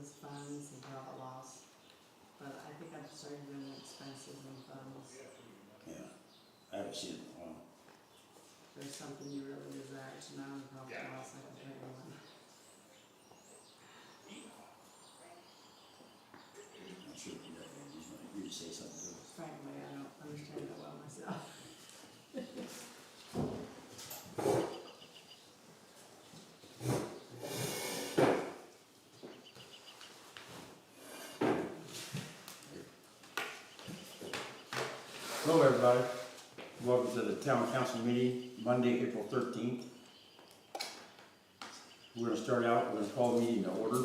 expenses, funds, and profit loss. But I think I've started doing expenses and funds. Yeah, I haven't seen it in a while. There's something you really desire to know in profit loss, I can tell you one. I'm sure you got you to say something to it. Frankly, I don't understand it well myself. Hello, everybody. Welcome to the Town Council meeting, Monday, April 13th. We're going to start out, we're going to call the meeting to order.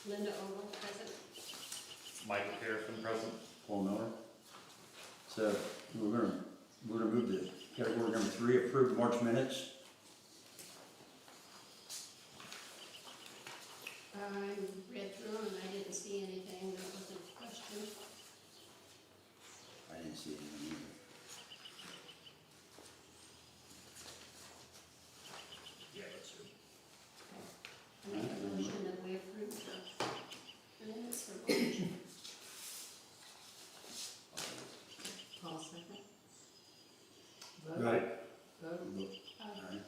Linda Oval, present. Michael Harrison, present. Paul Miller. So we're going to move to category number 3, approved March minutes. I read through them and I didn't see anything that was a question. I didn't see anything either. Yeah, that's good. I make a motion that we approve the minutes for March. Paul second. Go Vote. ahead. Vote. All right.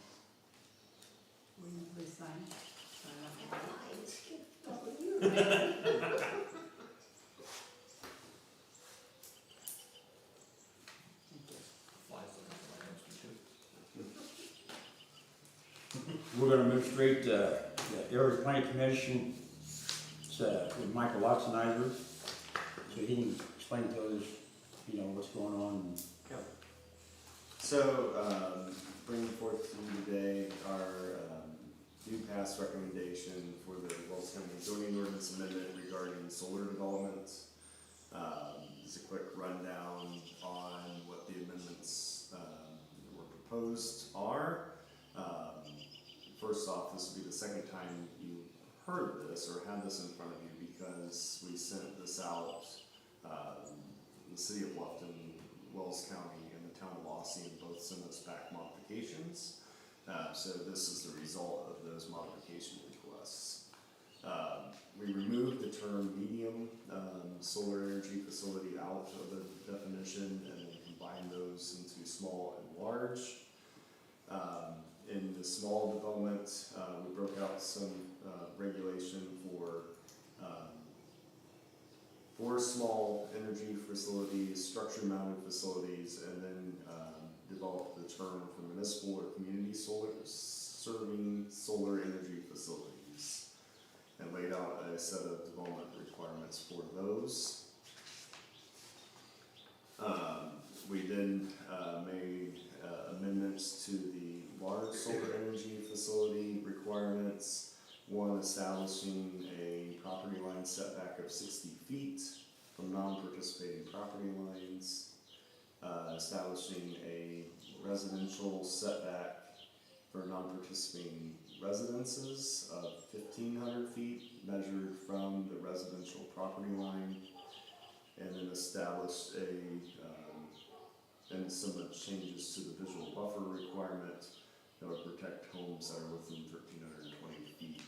Will you please sign? Sign up. Oh, you're right. Thank you. Flies looking for my notes, too. We're going to move straight to the Area Planning Commission. It's with Michael Lotzenizer. So he can explain to us, you know, what's going on. So, bringing forth to you today our due pass recommendation for the Wells County zoning ordinance amendment regarding solar development. Just a quick rundown on what the amendments that were proposed are. First off, this will be the second time you heard this or had this in front of you because we sent this out, the city of Bluffton, Wells County, and the town of Lossie both sent us back modifications. So this is the result of those modification requests. We removed the term medium solar energy facility out of the definition and then combined those into small and large. In the small development, we broke out some regulation for small energy facilities, structure-mounted facilities, and then developed the term for municipal or community solar serving solar energy facilities, and laid out a set of development requirements for those. We then made amendments to the large solar energy facility requirements. One, establishing a property line setback of 60 feet from non-participating property lines. Establishing a residential setback for non-participating residences of 1,500 feet measured from the residential property line. And then established and some changes to the visual buffer requirement that would protect homes that are within 1,320 feet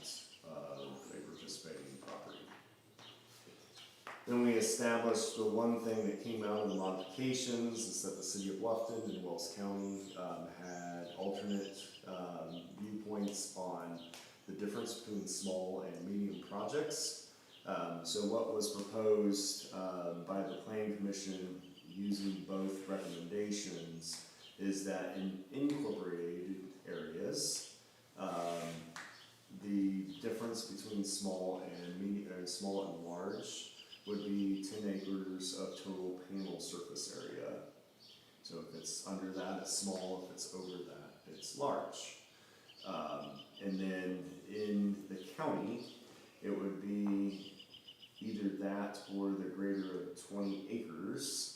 of a participating property. Then we established the one thing that came out of the modifications is that the city of Bluffton and Wells County had alternate viewpoints on the difference between small and medium projects. So what was proposed by the Planning Commission using both recommendations is that in incorporated areas, the difference between small and medium, or small and large, would be 10 acres of total panel surface area. So if it's under that, it's small. If it's over that, it's large. And then in the county, it would be either that or the greater of 20 acres.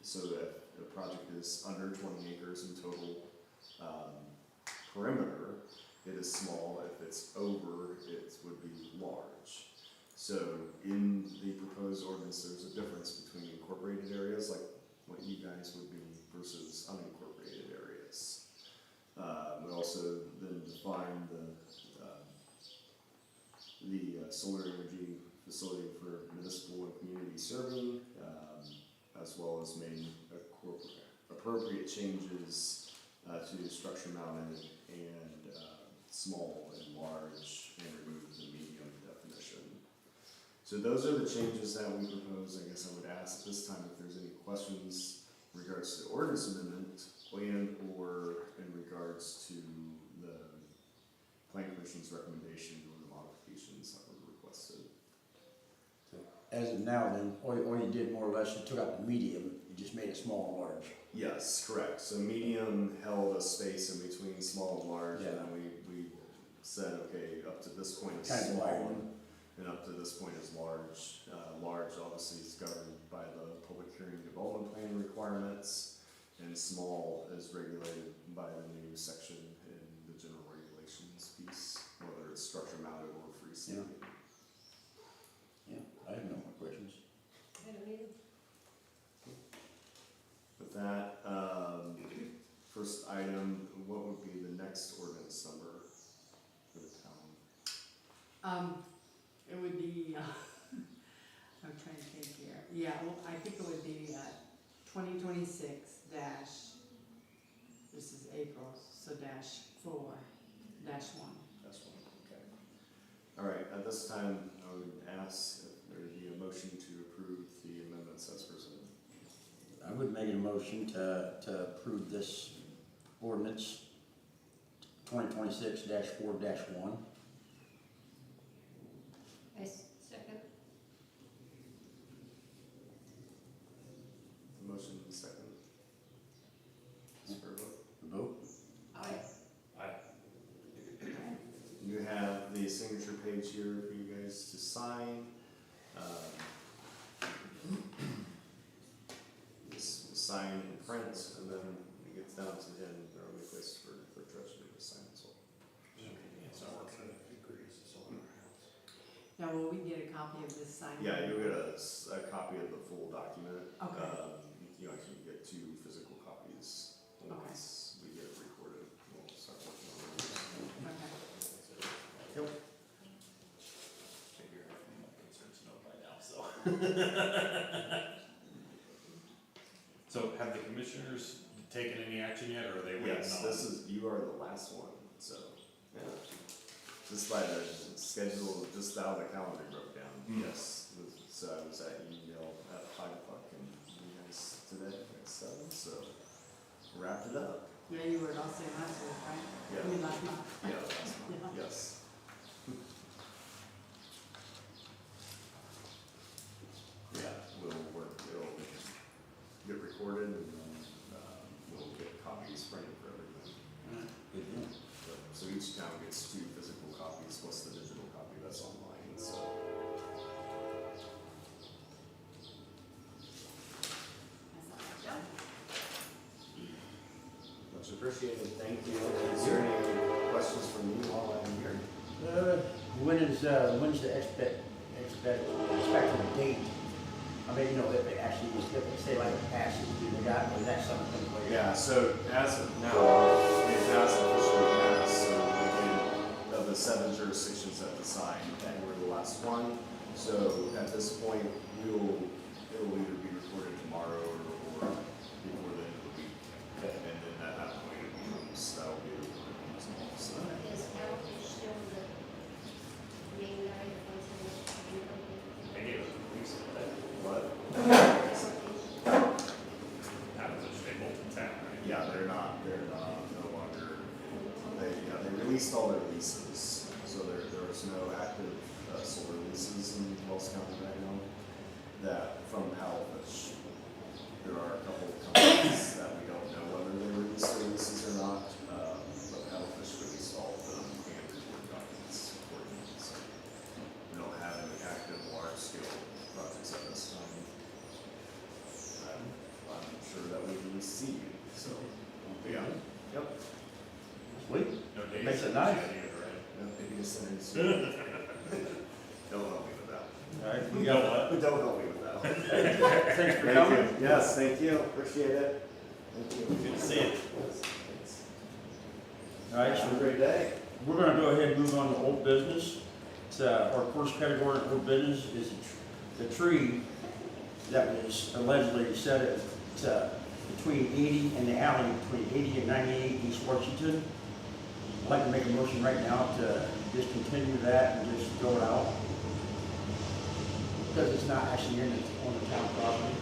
So if the project is under 20 acres in total perimeter, it is small. If it's over, it would be large. So in the proposed ordinance, there's a difference between incorporated areas, like what you guys would be, versus unincorporated areas. We also then define solar energy facility for municipal and community serving, as well as made appropriate changes to structure mounted and small and large, and remove the medium definition. So those are the changes that we propose. I guess I would ask this time if there's any questions in regards to the ordinance amendment and or in regards to the Plan Commission's recommendation or the modifications that were requested. As of now, then, all you did more or less, you took out the medium, you just made it small and large. Yes, correct. So medium held a space in between small and large, and then we said, okay, up to this point is Kind of small, wide. and up to this point is large. Large obviously is governed by the public hearing development plan requirements, and small is regulated by the new section in the general regulations piece, whether it's structure mounted or freestanding. Yeah, I have no more questions. I don't either. With that, first item, what would be the next ordinance number for the town? It would be, I'm trying to think here, yeah, well, I think it would be, 2026 dash, this is April, so dash 4, dash 1. That's one, okay. All right, at this time, I would ask if there would be a motion to approve the amendments as presented. I would make a motion to approve this ordinance 2026-4-1. I second. Motion and second. Is for a vote? Vote? Aye. You have the signature page here for you guys to sign. Just sign and print, and then it gets down to the end, there will be a place for treasurer to sign as well. Now, will we get a copy of this signed? Yeah, you'll get a copy of the full document. Okay. You actually get 2 physical copies. Once we get it recorded, we'll start working on it. Okay. Yep. Figure everything my concerns know by now, so. So have the commissioners taken any action yet, or are they waiting on? Yes, you are the last one, so, yeah. Just by the schedule, just how the calendar broke down, yes. So I was at email at 5 o'clock and you guys today at 7, so wrapped it up. Yeah, you were also last week, right? Yeah. I mean, last month. Yeah, last month, yes. Yeah, we'll work, it'll get recorded and then, we'll get copies printed for everything. Good deal. So each town gets 2 physical copies plus the digital copy that's online, so. That's all I've done. Much appreciated, thank you. Is there any questions from you while I'm here? When's the expected date? I mean, you know, if it actually, if it say like it passes, do they got, or is that something? Yeah, so as of now, it has officially passed, so again, of the 7 jurisdictions that design, and we're the last one. So at this point, it'll either be recorded tomorrow or before the end of the week. And then at that point, it becomes, that'll be recorded as well, so. Is California still the main guy that wants to do They gave us a release of that. What? That was a Stapleton town, right? Yeah, they're not no longer, they released all their leases, so there was no active solar leases in Wells County right now. That from Halifax, there are a couple of companies that we don't know whether they released their leases or not, but Halifax released all of them and report documents accordingly, so we don't have any active large-scale projects at this time. I'm sure that we will see you, so, yeah, yep. Sweet. No days. Makes it nice. Maybe a sentence. Don't help me with that. All right, we You got know what? Don't help me with that. Thanks for Thank coming. you. Yes, thank you, appreciate it. Thank you. Good to see you. All right, Have a so great day. we're gonna go ahead and move on to old business. our first category of business is the tree that was allegedly set at between 80 and the alley between 80 and 98 East Washington. I'd like to make a motion right now to discontinue that and just throw it out. Because it's not actually on the town property.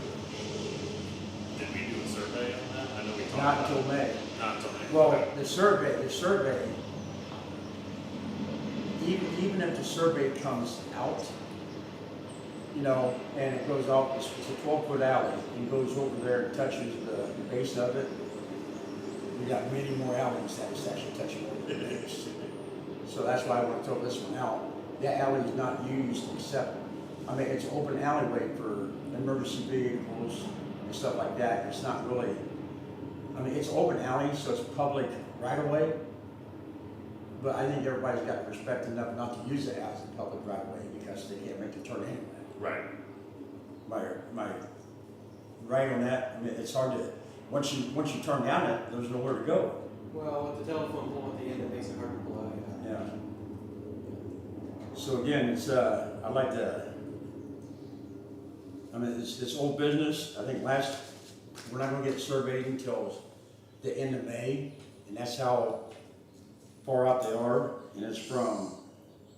Did we do a survey on that? I know we talked Not about until it. May. Not until May. Well, Okay. the survey, even if the survey comes out, you know, and it goes off, it's a 12-foot alley, and goes over there and touches the base of it, we got many more alleys that is actually touching over the base. So that's why I want to throw this one out. That alley is not used except, I mean, it's an open alleyway for emergency vehicles and stuff like that. It's not really, I mean, it's open alley, so it's public right of way. But I think everybody's got respect enough not to use it as a public right of way because they can't make the turn anyway. Right. My right on that, I mean, it's hard to, once you turn down it, there's nowhere to go. Well, with the telephone pole at the end, it makes it hard to pull out. Yeah. So again, it's, I'd like to, I mean, it's old business. I think we're not gonna get surveyed until the end of May, and that's how far out they are, and it's from,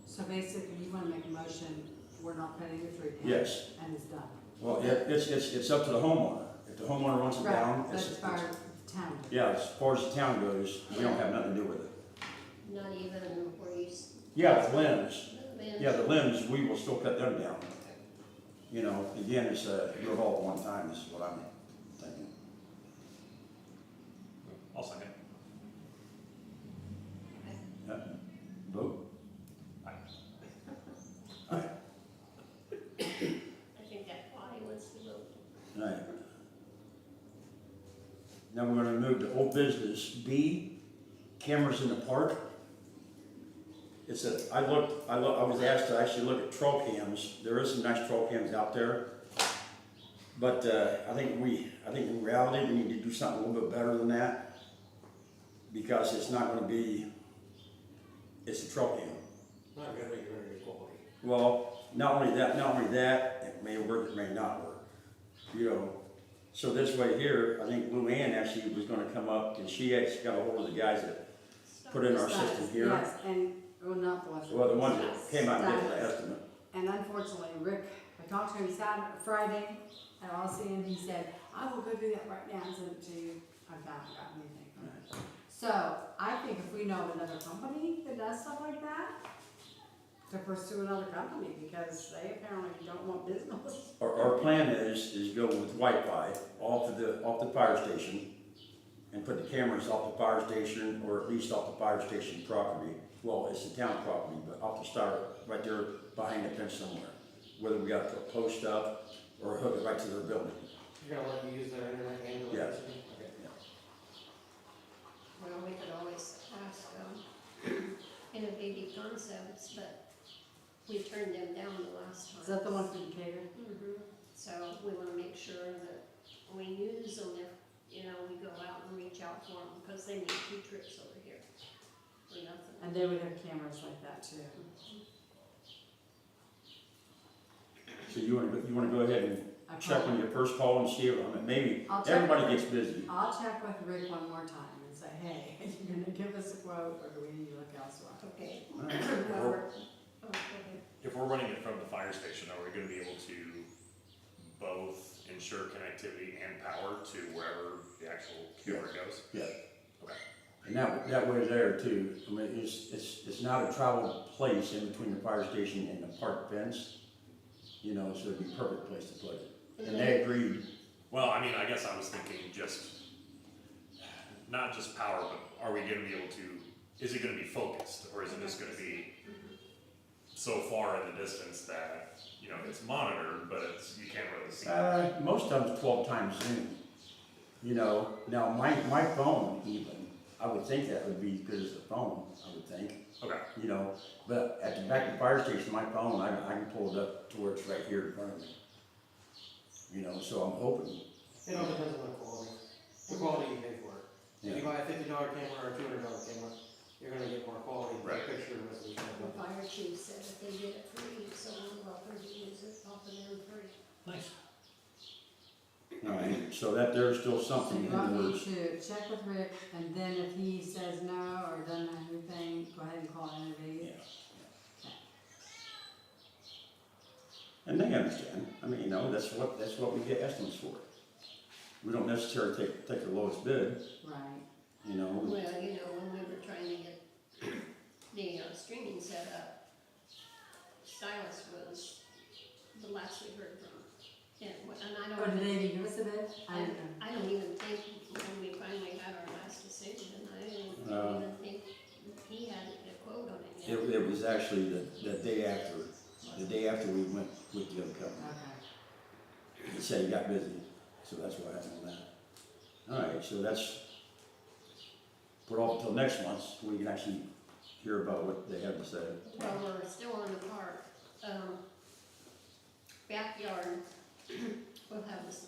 So basically, you wanna make a motion, we're not paying the tree down? yes. And it's done? Well, it's up to the homeowner. If the homeowner wants it down, Right, but it's, as far as town. yeah, as far as the town goes, we don't have nothing to do with it. Not even where you. Yeah, the limbs, Limbs. yeah, the limbs, we will still cut them down. You know, again, it's, do it all at one time, is what I'm thinking. I'll second. Vote? Aye. Aye. I think that's why he wants to vote. Right. Now we're gonna move to old business. B, cameras in the park. It's I was asked to actually look at trail cams. There is some nice trail cams out there. But, I think in reality, we need to do something a little bit better than that. Because it's not gonna be, it's a trail cam. Not gonna make it very good quality. Well, not only that, it may work, it may not work, you know. So this way here, I think Luann actually was gonna come up, and she actually got a hold of the guys that put in our system here. Yes, and, well, not the ones. Well, the ones that came out and did the estimate. And unfortunately, Rick, I talked to him Friday at Aussie, and he said, I will go do that right now and send it to you. I've not got anything from it. So, I think if we know another company that does stuff like that, to pursue another company, because they apparently don't want business. Our plan is go with Wi-Fi off the fire station, and put the cameras off the fire station, or at least off the fire station property. Well, it's the town property, but off the start, right there behind the fence somewhere. Whether we gotta put post up, or hook it right to their building. You're gonna let me use their internet and Yes. electricity? Okay. Well, we could always ask, Innovative Concepts, but we turned them down the last time. Is that the one for Decatur? So we wanna make sure that we use them if, we go out and reach out for them, because they need 2 trips over here for nothing. And they would have cameras like that too. So you wanna go ahead and I check called- on your first call and see, maybe, I'll check everybody with- gets busy. I'll check with Rick one more time and say, hey, are you gonna give us a quote, or do we need to look elsewhere? Okay. All right. Well, we're- oh, go ahead. If we're running it from the fire station, are we gonna be able to both ensure connectivity and power to wherever the actual camera goes? Yeah. Okay. And that way there too, I mean, it's not a travel place in between the fire station and the park fence, so it'd be a perfect place to put it. And they agreed, Well, I mean, I guess I was thinking not just power, but are we gonna be able to, is it gonna be focused, or is it just gonna be so far in the distance that, it's monitored, but you can't really see it? most of them 12 times Zoom, now my phone even, I would think that would be as good as the phone, I would think. Okay. But at the back of the fire station, my phone, I can pull it up to where it's right here in front of me. So I'm hoping, It all depends on the quality you pay for it. Yeah. If you buy a $50 camera or a $200 camera, you're gonna get more quality Right. picture resolution. The fire chief said that they did it free, so we're welcome to use it off of them free. Nice. Alright, so that there's still So something you in want the me works. to check with Rick, and then if he says no or doesn't have anything, go ahead and call it Yeah. interview? And they understand, I mean, that's what we get estimates for. We don't necessarily take the lowest bid, Right. Well, when we were trying to get the streaming set up, Stylus was the last we heard from. And I Or don't, did they give us a bid? I I, don't know. I don't even think, when we finally had our last decision, I didn't No. even think he had a quote on it yet. it was actually the day after we went with the other company. Okay. He said he got busy, so that's what happened on that. Alright, so that's put off until next month, so we can actually hear about what they have to say. Well, we're still on the park, backyard, we'll have this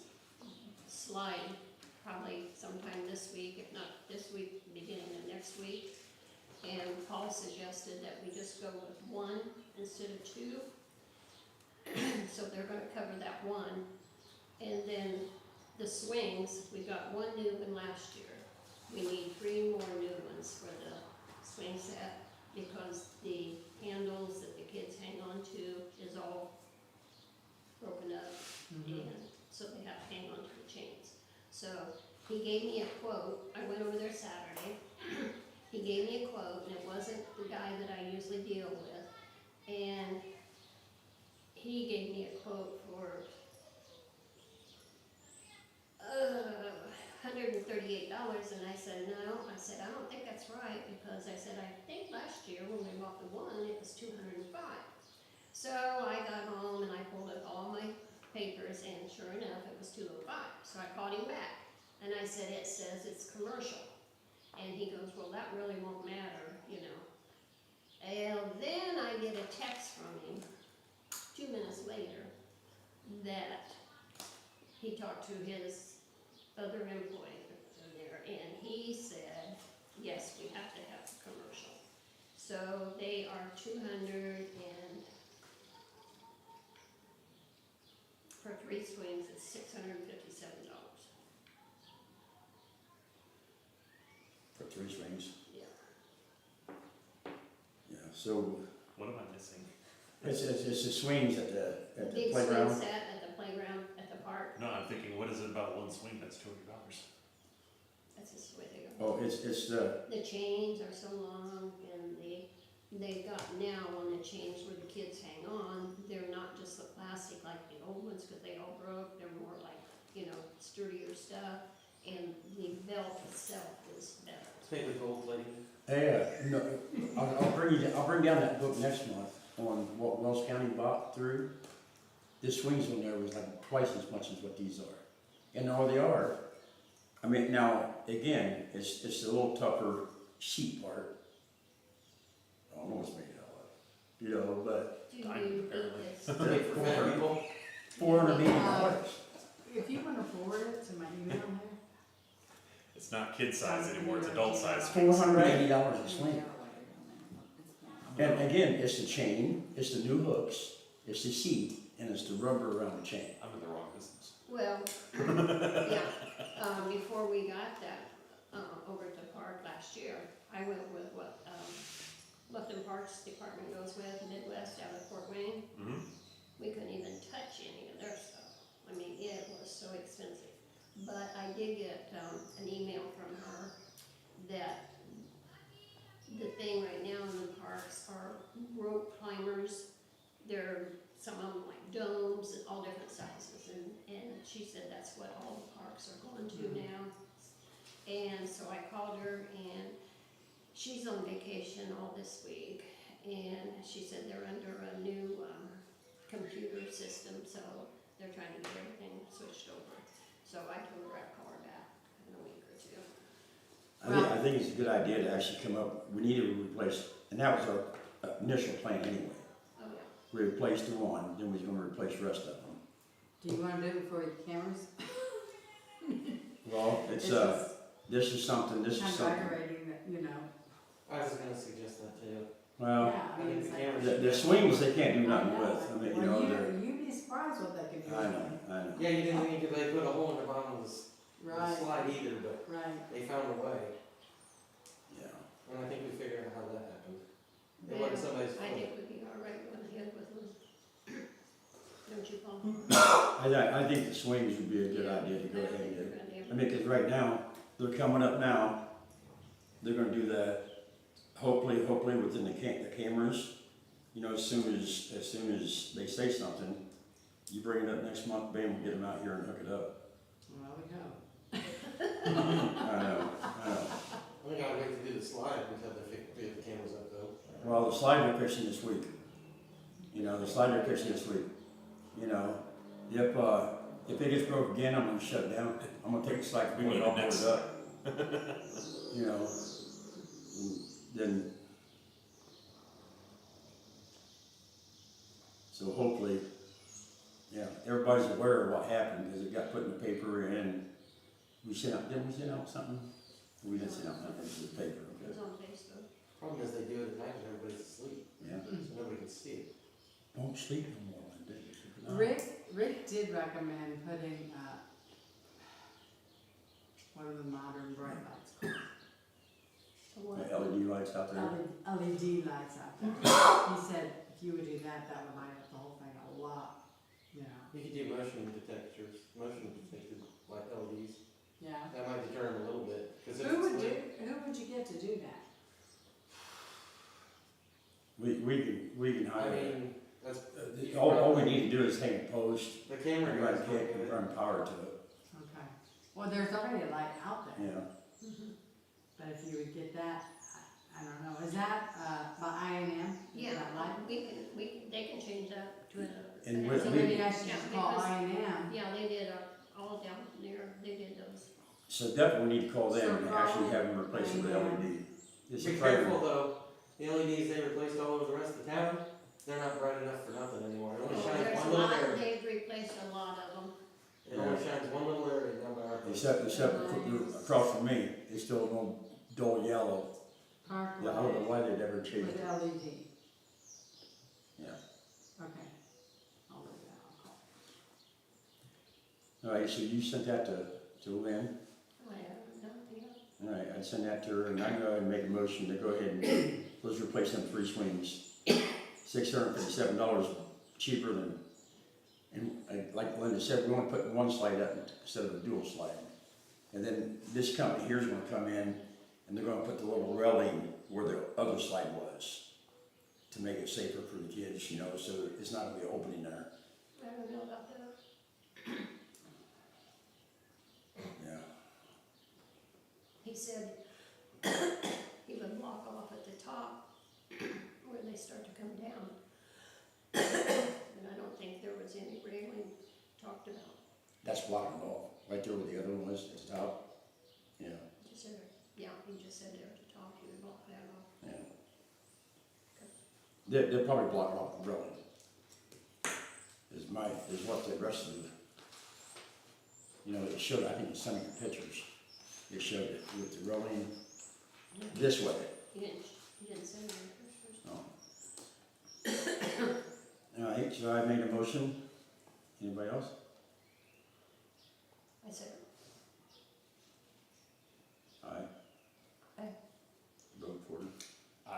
slide probably sometime this week, if not this week, beginning of next week. And Paul suggested that we just go with one instead of two. So they're gonna cover that one. And then the swings, we got one new one last year. We need 3 more new ones for the swing set because the handles that the kids hang on to is all broken up. Mhm. And so they have to hang on to the chains. So he gave me a quote, I went over there Saturday, he gave me a quote, and it wasn't the guy that I usually deal with, and he gave me a quote for, $138, and I said, no, I said, I don't think that's right, because I said, I think last year when we bought the one, it was 205. So I got home and I pulled up all my papers, and sure enough, it was 205. So I called him back, and I said, it says it's commercial. And he goes, well, that really won't matter, And then I get a text from him 2 minutes later that he talked to his other employee there, and he said, yes, we have to have commercial. So they are 200 and for 3 swings, it's $657. For 3 swings. Yeah. Yeah, so What am I missing? it's the swings at the Big playground. swing set at the playground, at the park, No, I'm thinking, what is it about one swing that's $200? that's just the way they go. Oh, it's the, The chains are so long, and they've got now on the chains where the kids hang on, they're not just the plastic like the old ones, cause they all broke, they're more like, sturdier stuff, and the belt itself is better. It's made with gold plating. yeah, no, I'll bring down that book next month on what Wells County bought through. The swings on there was like twice as much as what these are. And all they are, I mean, now, again, it's a little tougher sheet part. I don't know what's made out of, but Do you Diamond, need apparently. this? Made for fat people. $480. If you wanna forward it to my email here. It's not kid size anymore, it's adult size. $480 a Yeah, swing. whatever. And again, it's the chain, it's the new hooks, it's the seat, and it's the rubber around the chain. I'm in the wrong business. Well, yeah, before we got that, over at the park last year, I went with what, Lupton Parks Department goes with, Midwest out of Fort Wayne. Mm-hmm. We couldn't even touch any of their stuff. I mean, it was so expensive. But I did get, an email from her that the thing right now in the parks are rope climbers. They're, some of them like domes and all different sizes, and she said that's what all the parks are going to now. And so I called her, and she's on vacation all this week, and she said they're under a new, computer system, so they're trying to get everything switched over. So I told her I'd call her back in a week or 2. I think it's a good idea to actually come up, we need to replace, and that was our initial plan anyway. Oh, yeah. We replaced the one, then we was gonna replace the rest of them. Do you wanna do it before the cameras? Well, it's, This is this is something, kind of aggravating that, I was gonna suggest that too. Well, Yeah, I mean, I think it's the like. cameras the swings, they can't do nothing I know. with, I mean, you Well, know, they're, you'd be surprised what they can do. I know. Yeah, you didn't think they put a hole in the bottom of the Right, slide either, but right. they found a way. Yeah. And I think we figured out how that happened. It Yeah, wasn't somebody's I fault. think we'd be all right going ahead with them. Don't you, Paul? I think the swings would be a good idea to go ahead and do. I mean, cause right now, they're coming up now, they're gonna do that, hopefully within the cameras. You know, as soon as they say something, you bring it up next month, bam, we'll get them out here and hook it up. Well, we go. I know. We gotta wait to do the slide until we have the cameras up though. Well, the slide they're fixing this week. You know, the slide they're fixing this week. You know, if it gets broke again, I'm gonna shut it down. I'm gonna take the slide, We put need it it all boarded next. up. You know, and then. So hopefully, yeah, everybody's aware of what happened, because it got put in the paper and we sent out, didn't we send out something? We didn't send out nothing to the paper, It okay? was on Facebook. Problem is they do it at night when everybody's asleep, Yeah. so nobody can see it. Don't sleep no more, Linda. You should not. Rick did recommend putting, what are the modern bright lights called? So what? The LED lights out there. LED lights out there. He said if you would do that, that would light up the whole thing a lot, you know. You could do motion detected like LEDs. Yeah. That might deter them a little bit, cause if Who it's lit. who would you get to do that? We can I hire, mean, that's, all we need to do is hang a post the camera and guys might do it. run power to it, Okay. Well, there's already a light out there, yeah. Mhm. but if you would get that, I don't know, is that, by INM? Yeah, That light? they can change that to a. And a- with- So we- maybe I should Yeah, just call because- INM. Yeah, they did, all down there, they did those. So definitely need to call them and So actually call have them replace it with INM. LED. It's Be a careful priority. though, the LEDs they replaced all over the rest of the town, they're not bright enough for nothing anymore. It only Oh, shines there's one a little lot, area. they've replaced a lot of them. It only shines one little area down by our place. Except across from me, it's still no dull yellow. Parkway Yeah, I don't know why they'd ever change with it. LED. Yeah. Okay. I'll do that, I'll call. All right, so you sent that to Lynn. I haven't done it yet. All right, I'd send that to her, and I'd go ahead and make a motion to go ahead and, let's replace them 3 swings. $657 cheaper than, and like Linda said, we want to put one slide up instead of a dual slide. And then this company here's gonna come in, and they're gonna put the little railing where the other slide was, to make it safer for the kids, you know, so it's not gonna be opening there. I don't know about that. Yeah. He said he would block off at the top where they start to come down. And I don't think there was any railing talked about. That's blocking it off, right there where the other one was at the top. Yeah, Just said, yeah, he just said there at the top, he would block that off. yeah. They'll probably block off the railing. Is what the rest of the, you know, it showed, I think it's some of the pictures. It showed it with the railing this way. He didn't send any pictures. Oh. All right, so I made a motion. Anybody else? I said, Aye. Aye. Vote for it. I,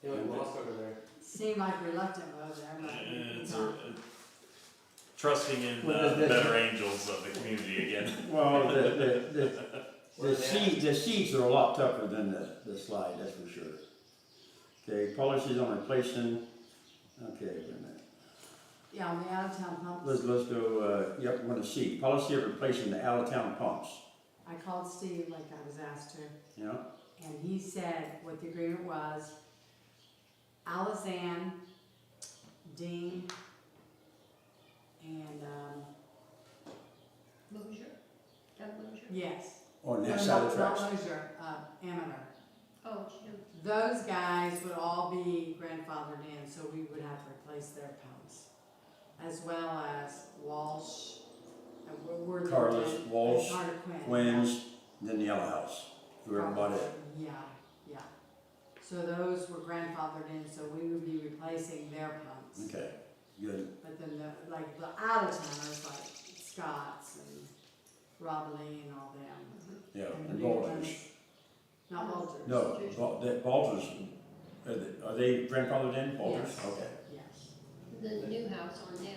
They look lost over there. Seemed like reluctant over there, but. it's trusting in Well, the better angels of the community again. Well, the seats are a lot tougher than the slide, that's for sure. Okay, policies on replacing, okay, wait a minute. Yeah, on the out-of-town pumps. Let's go, yep, we're gonna see, policy of replacing the out-of-town pumps, I called Steve like I was asked to, you know? and he said what the agreement was. Alizan, Dean, and, Mosier, Doug Mosier. yes. On No, that side of the not tracks. Mosier, Amateur. Oh, Jim. Those guys would all be grandfathered in, so we would have to replace their pumps. As well as Walsh, Carlos, Walsh, Carter Quinn. Quinn's, then the Yellow House, whoever bought it. Yeah, So those were grandfathered in, so we would be replacing their pumps. Okay, good. But then like the out of towners, like Scott's and Rob Lee and all them. Yeah, And and the new Bolters. ones- Not Bolters. No, that Bolters, are they grandfathered in, Bolters? Yes. Okay. Yes. The new house on down.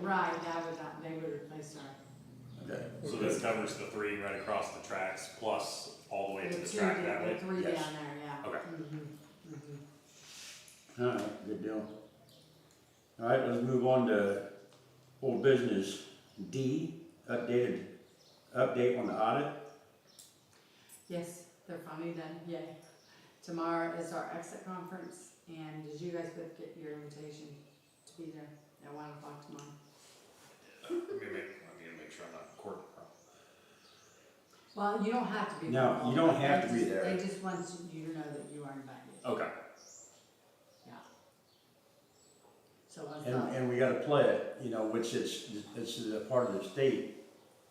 Right, they would replace our. Okay. So this covers the 3 right across the tracks, plus all the way to the two track down- that way? The 3 Yes. down there, yeah. Okay. Mhm. Alright, good deal. Alright, let's move on to old business. D, update on the audit. Yes, they're finally done, yay. Tomorrow is our exit conference, and did you guys both get your invitation to be there at 1 o'clock tomorrow? Let me make sure I'm not recording. Well, you don't have to be. No, involved. you don't have They to be just- there. They just want you to know that you are invited, Okay. yeah. So I And, thought, and we gotta play it, you know, which it's a part of the state,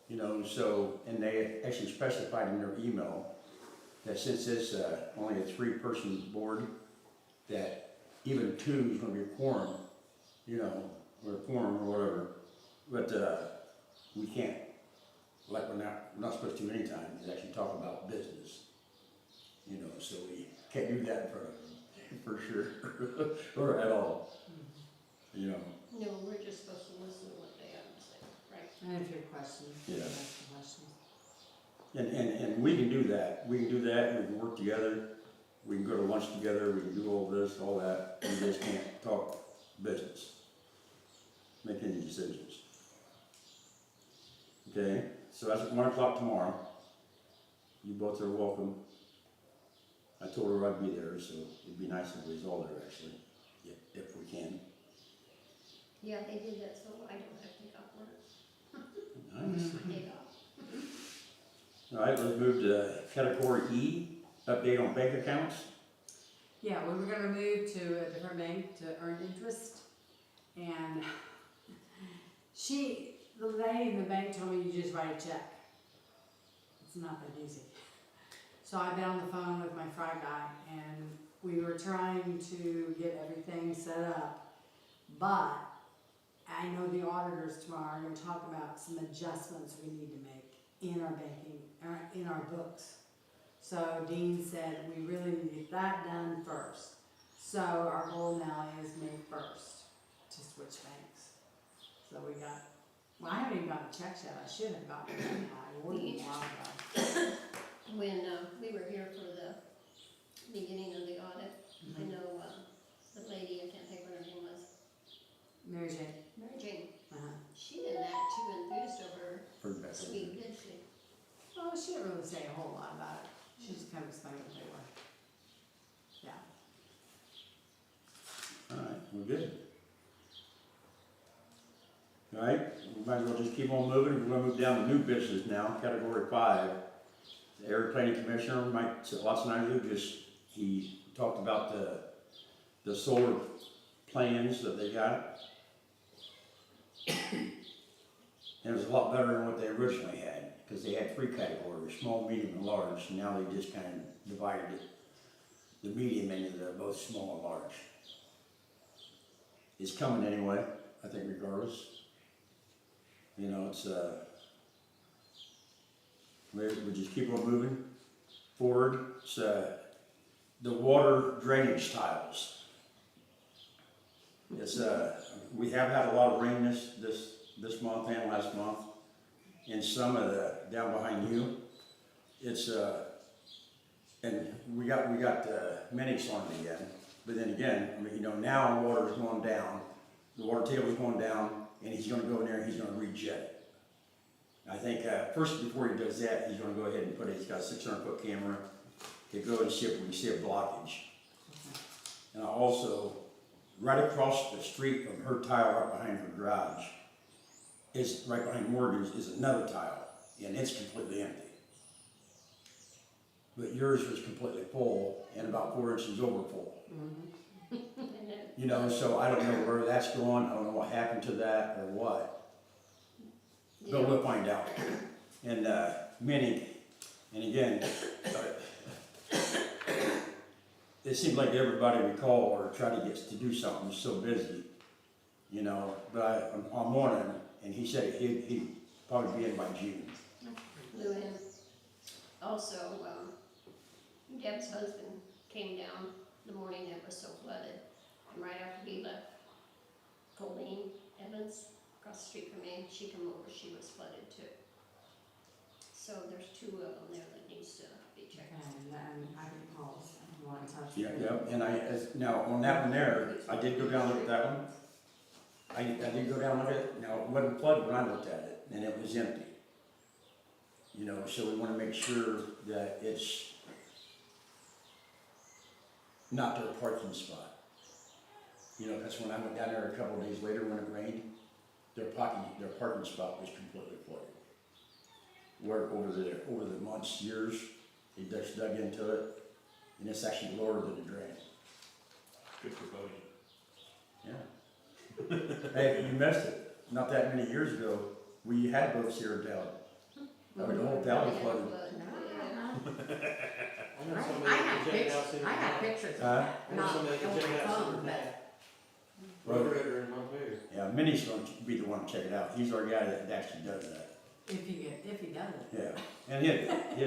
you know, so, and they actually specified in their email that since it's, only a 3-person board, that even 2 is gonna be a quorum, you know, or a quorum or whatever, but, we can't, like, we're not supposed to anytime, is actually talk about business, you know, so we can't do that in front of them, for sure, or at all, you know. No, we're just supposed to listen to what they have to say, right? and if you have questions, you can Yeah. ask the questions. And we can do that, we can work together, we can go to lunch together, we can do all this, all that, we just can't talk business. Make any decisions. Okay, so that's at 1 o'clock tomorrow. You both are welcome. I told her I'd be there, so it'd be nice if we was all there actually, if we can. Yeah, they did that, so I don't have to take off work. Nice. My day off. All right, let's move to category E, update on bank accounts. Yeah, we were gonna move to a different bank to earn interest, and the lady in the bank told me you just write a check. It's not that easy. So I've been on the phone with my fry guy, and we were trying to get everything set up, but I know the auditors tomorrow are gonna talk about some adjustments we need to make in our banking, in our books. So Dean said we really need to get that done first. So our goal now is May 1st to switch banks. So I haven't even gotten checks yet. I should have gotten them. I ordered them a while ago. When we were here for the beginning of the audit, I know the lady, I can't think what her name was, Mary Jane. Mary Jane, Uh-huh. she didn't act too enthused over For the best. speed, did she? Well, she didn't really say a whole lot about it. She just kind of explained what they were. Yeah. All right, we're good. All right, we might as well just keep on moving. We're gonna move down to new business now, category 5. The area planning commissioner, Mike Watson, he talked about the solar plans that they got. And it was a lot better than what they originally had, because they had 3 categories, small, medium, and large. Now they just kind of divided it, the medium into both small and large. It's coming anyway, I think regardless. You know, it's, we just keep on moving forward. It's, the water drainage tiles. It's, we have had a lot of rain this month and last month. And some of down behind you, it's, and we got Minix on it again. But then again, I mean, you know, now water's going down, the water table's going down, and he's gonna go in there and he's gonna rejet it. I think, first, before he does that, he's gonna go ahead and he's got a 600-foot camera to go and see if we can see a blockage. And also, right across the street from her tile, right behind her garage, right behind Morgan's, is another tile, and it's completely empty. But yours was completely full and about 4 inches over full. And then, You know, so I don't know where that's going, I don't know what happened to that or what, but yeah, we'll find out. And, Minnie, and again, it seems like everybody we call or try to get to do something is so busy, you know, but I'm on him, and he said he'd probably be in by June. Luann. Also, Deb's husband came down the morning it was so flooded, and right after he left, Colleen Evans, across the street from me, she come over, she was flooded too. So there's 2 of them there that needs to be checked. And I can call, you want to touch? Yeah, yeah, and now on that one there, I did go down and look at that one. I did go down and look at it, now it wasn't flooded when I looked at it, and it was empty. You know, so we wanna make sure that it's not their parking spot. You know, that's when I went down there a couple of days later when it rained, their parking spot was completely flooded. Where over the months, years, they just dug into it, and it's actually lower than the drain. Good for boating. Yeah. Hey, you missed it. Not that many years ago, we had boats here in town. I mean, the whole valley flooded. I know I somebody have can check it out pictures, sooner I than have that. pictures of Huh? that, I know not somebody can on check my it out sooner phone, than but. that. Road Raider in Montpelier. Yeah, Minnie's going to be the one to check it out. He's our guy that actually does that. If he does it. Yeah, and he'll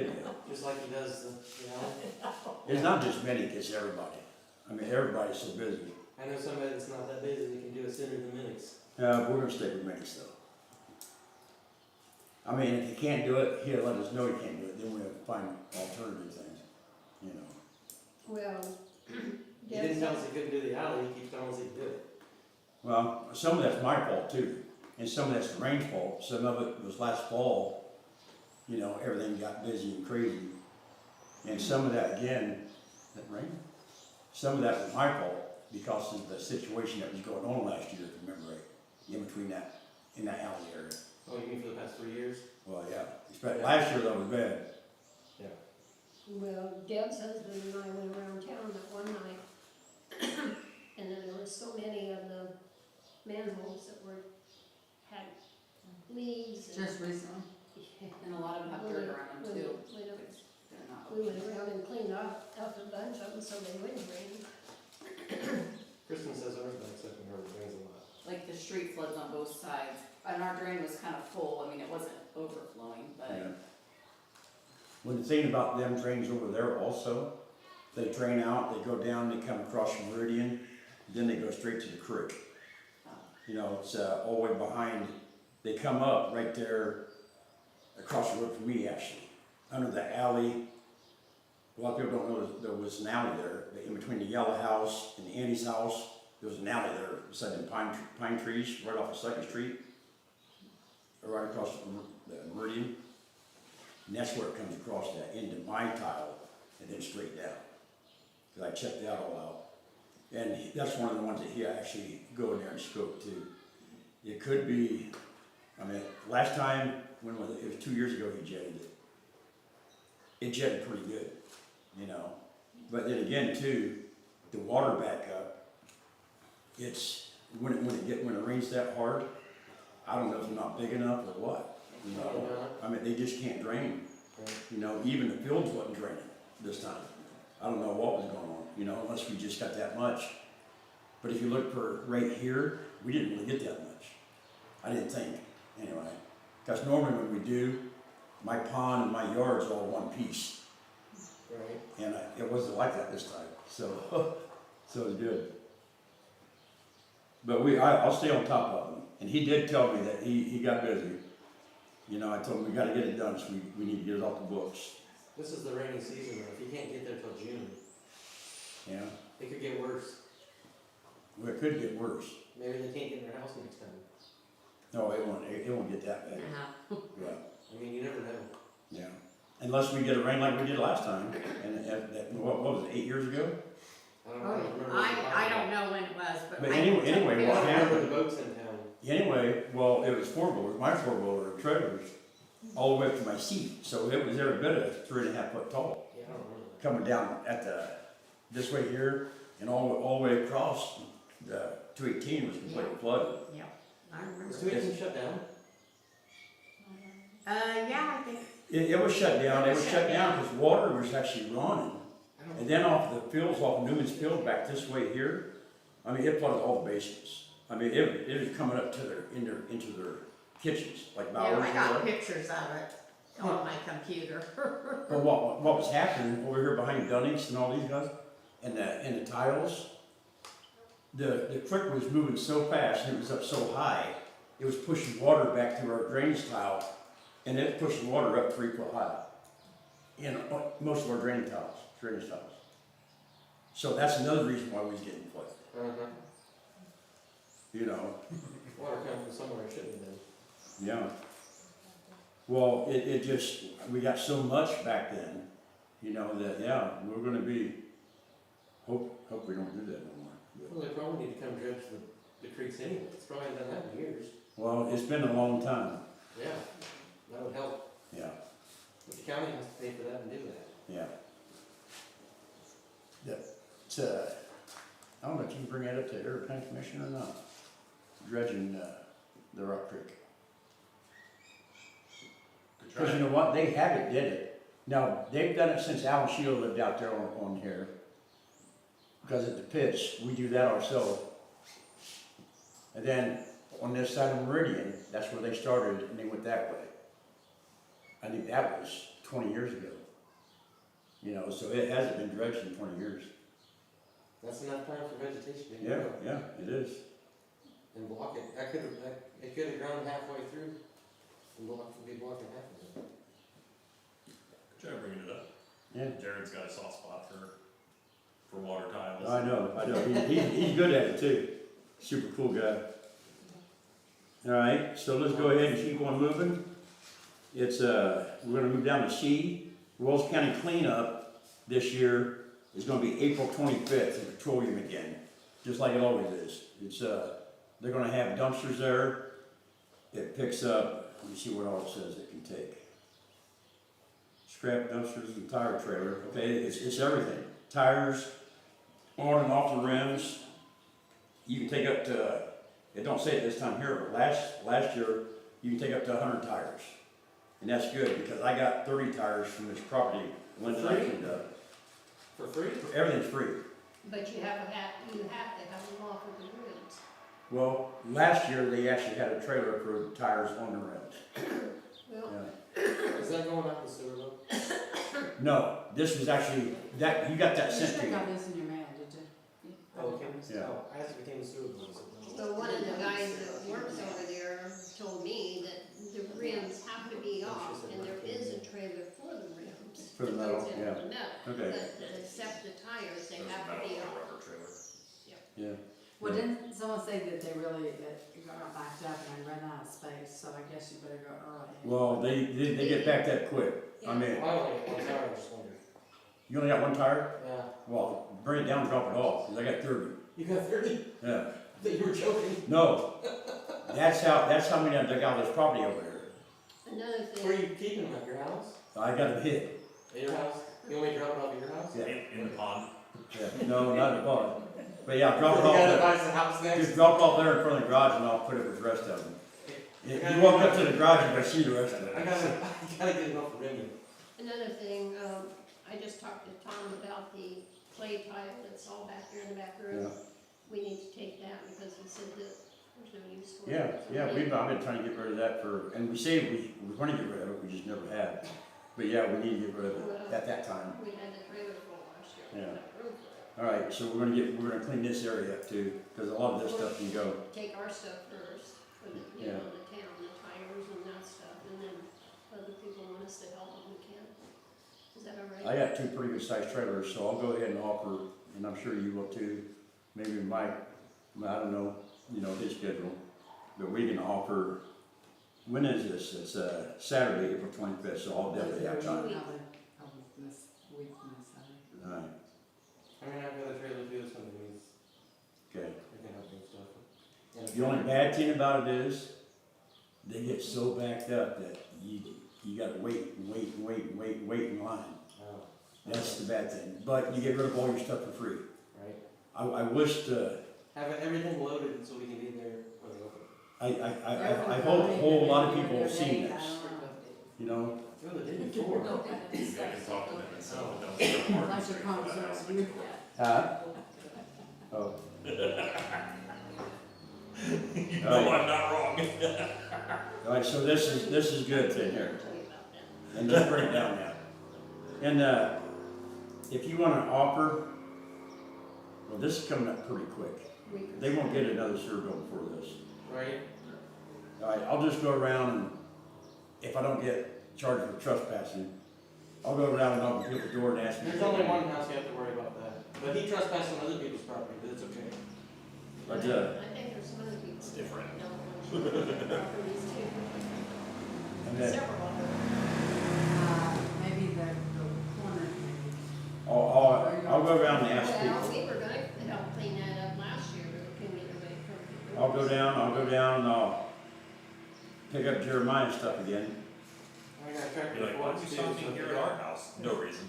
do it. Just like he does the. It's not just Minnie, it's everybody. I mean, everybody's so busy. I know somebody that's not that busy that can do it sooner than minutes. We're gonna stick with Minnie's though. I mean, if he can't do it, he'll let us know he can't do it, then we'll have to find alternative things, you know. Well, He didn't tell us he couldn't do the alley, he keeps telling us he could do it. Well, some of that's my fault too, and some of that's the rain's fault. Some of it was last fall, you know, everything got busy and crazy. And some of that, again, that rain? Some of that was my fault because of the situation that was going on last year, if you remember right, in between that, in that alley area. Oh, you mean for the past 3 years? Well, yeah, especially last year that was bad. Yeah. well, Deb's husband and I went around town that one night, and then there were so many of the manholes that had leaves and. Just recently. And a lot of them have dirt around them too. They're not. We went around and cleaned up a bunch of them so they wouldn't rain. Kristen says ours backs up and hers rains a lot. Like the street floods on both sides, and our drain was kind of full, I mean, it wasn't overflowing, Yeah. but. When the thing about them drains over there also, they drain out, they go down, they come across from Meridian, then they go straight to the creek. You know, it's all the way behind, they come up right there across the road from me actually, under the alley. A lot of people don't know there was an alley there, but in between the yellow house and Andy's house, there was an alley there beside them pine trees, right off of 2nd Street, right across the Meridian. And that's where it comes across that into my tile and then straight down. Because I checked that all out. And that's one of the ones that he actually go in there and scope too. It could be, I mean, last time, when was it? It was 2 years ago he jetted it. It jetted pretty good, you know. But then again too, the water back up, it's, when it rains that hard, I don't know if it's not big enough or what. You know, I mean, they just can't drain. You know, even the fields wasn't draining this time. I don't know what was going on, you know, unless we just got that much. But if you look for right here, we didn't really get that much. I didn't think, anyway. Because normally when we do, my pond and my yard's all one piece. Right. And it wasn't like that this time, so, so it was good. But I'll stay on top of him. And he did tell me that he got busy. You know, I told him we gotta get it done, so we need to get it off the books. This is the rainy season though, if you can't get there till June, Yeah, it could get worse. well, it could get worse. Maybe they can't get in their house next time. No, it won't get that bad. Yeah, I mean, you never know. yeah. Unless we get a rain like we did last time, and what was it, 8 years ago? I don't remember. I don't know when it was, but. But I- anyway, I what don't remember happened? the boats in town. Anyway, well, it was 4-wheelers, my 4-wheeler trailers, all the way up to my seat, so it was every bit of 3.5 foot tall. Yeah, I don't remember. Coming down this way here, and all the way across, the 218 was completely flooded. Yeah, I remember. Was 218 shut down? Yeah, I think, It was shut down, because water was actually running. Oh, And then off the fields, off Newman's Field back this way here, I mean, it flooded all the basements. I mean, it was coming up to into their kitchens, like Yeah, Bowers. I got pictures of it on my computer. But what was happening over here behind Dunnings and all these guys, and the tiles, the creek was moving so fast and it was up so high, it was pushing water back through our drainage tile, and it's pushing water up 3 foot high in most of our drainage tiles. So that's another reason why we was getting flooded, Uh-huh. you know. Water coming from somewhere it shouldn't have been. Yeah. Well, it just, we got so much back then, you know, that, yeah, we're gonna be, hope we don't do that no more. Well, they probably need to come dredge the creeks anyway. It's probably done that in years. Well, it's been a long time, Yeah, that would help. yeah, But the county has to pay for that and do that. yeah. I don't know if you can bring that up to Air County Commission or not, dredging, the Rock Creek. Good Because try. you know what, they haven't did it. Now, they've done it since Alan Sheila lived out there on here. Because at the pitch, we do that ourselves. And then on this side of Meridian, that's where they started and they went that way. I think that was 20 years ago. You know, so it hasn't been dredged in 20 years. That's enough time for vegetation to Yeah, grow yeah, it is. and block it. It could have grown halfway through and be blocking half of it. Good try bringing it up. Yeah. Jared's got a soft spot for water tiles. I know. He's good at it too. Super cool guy. All right, so let's go ahead and keep on moving. It's, we're gonna move down to C. Wells County cleanup this year is gonna be April 25th in Petroleum again, just like it always is. It's, they're gonna have dumpsters there. It picks up, let me see what all it says it can take. Scrap dumpsters and tire trailer, okay, it's everything. Tires, on and off the rims. You can take up to, it don't say it this time here, but last year, you can take up to 100 tires. And that's good, because I got 30 tires from this property, Linda and I cleaned up. For free? Everything's free. But you have to have them off of the rims. Well, last year, they actually had a trailer for tires on the rims. Well, Yeah. Is that going up the sewer though? No, this was actually, that, you got that You sent should to have you. got this in your mail, did you? Oh, okay. Yeah. Oh, I asked if it came to sewer bills. so one of the guys that works over there told me that the rims have to be off, and there is a trailer for the rims. For the that metal, goes in yeah. the metal. Okay, But except the tires, they There's a have to metal be and a off. rubber trailer. yeah. Well, didn't someone say that they really, that it got backed up and they ran out of space, so I guess you better go early. Well, they get backed up quick. I mean, I only got one tire, I just wondered. you only got one tire? Yeah. Well, bring it down and drop it off, because I got 30. You got 30? Yeah. I thought you were joking. No, that's how many I dug out of this property over here. Another Where are thing, you keeping them, at your house? I got them hit. At your house? You want me to drop it off at your house? Yeah. In the pond. Yeah. No, not at all. But yeah, drop it The off guy that there. buys the house next? Just drop it off there in front of the garage and I'll put it with the rest of them. If you walk up to the garage, you're gonna see the rest of it. I gotta get it off the rim. another thing, I just talked to Tom about the clay tile that's all back there in the back room. Yeah. We need to take that because he said that there's no use for it. Yeah, So yeah, we need- I've been trying to get rid of that and we say we're gonna get rid of it, we just never have. But yeah, we need to get rid of it at that time. We had the trailer full last year, we Yeah. had room for Alright, so we're gonna clean this area up too, because a lot of this stuff can go. it. Take our stuff first, for the, you know, the town, the tires and that stuff, and then other people want us to help if we can. Is that all right? I got two pretty good sized trailers, so I'll go ahead and offer, and I'm sure you will too, maybe Mike, I don't know, you know, his schedule, but we can offer, when is this? It's, Saturday, April 25th, so I'll definitely have time. Probably this week, this Saturday. Alright, I mean, I've got a trailer too, this one needs, okay. I can help with stuff. And The only bad thing about it is, they get so backed up that you gotta wait in line. Oh. That's the bad thing, but you get rid of all your stuff for free. Right. I wish to, Have everything loaded so we can be there when they open. I hope a whole lot of people have seen this, you know? Oh, they did before. No, Yeah, I can talk to them and sell Oh. the dumpster on Market That's Street your for that concern, house. dude. Huh? Oh, You know I'm not wrong. all right, so this is good thing here. I'll tell you about that. And just bring it down now. And, if you wanna offer, well, this is coming up pretty quick. They won't get another sewer bill before this. Right? All right, I'll just go around and if I don't get charged for trespassing, I'll go around and I'll get the door and ask them. There's only one house you have to worry about that. But he trespassed on other people's property, but it's okay. But, I think there's some other people. It's different. that don't want you to have properties too. and then Several of them. Maybe the corner maybe. I'll go around and ask Well, people. we were gonna help clean that up last year, but we couldn't get anybody to come. I'll go down and I'll pick up Jeremiah's stuff again. I got a tractor You're like, why are we too, stopping so- here at our house? No reason.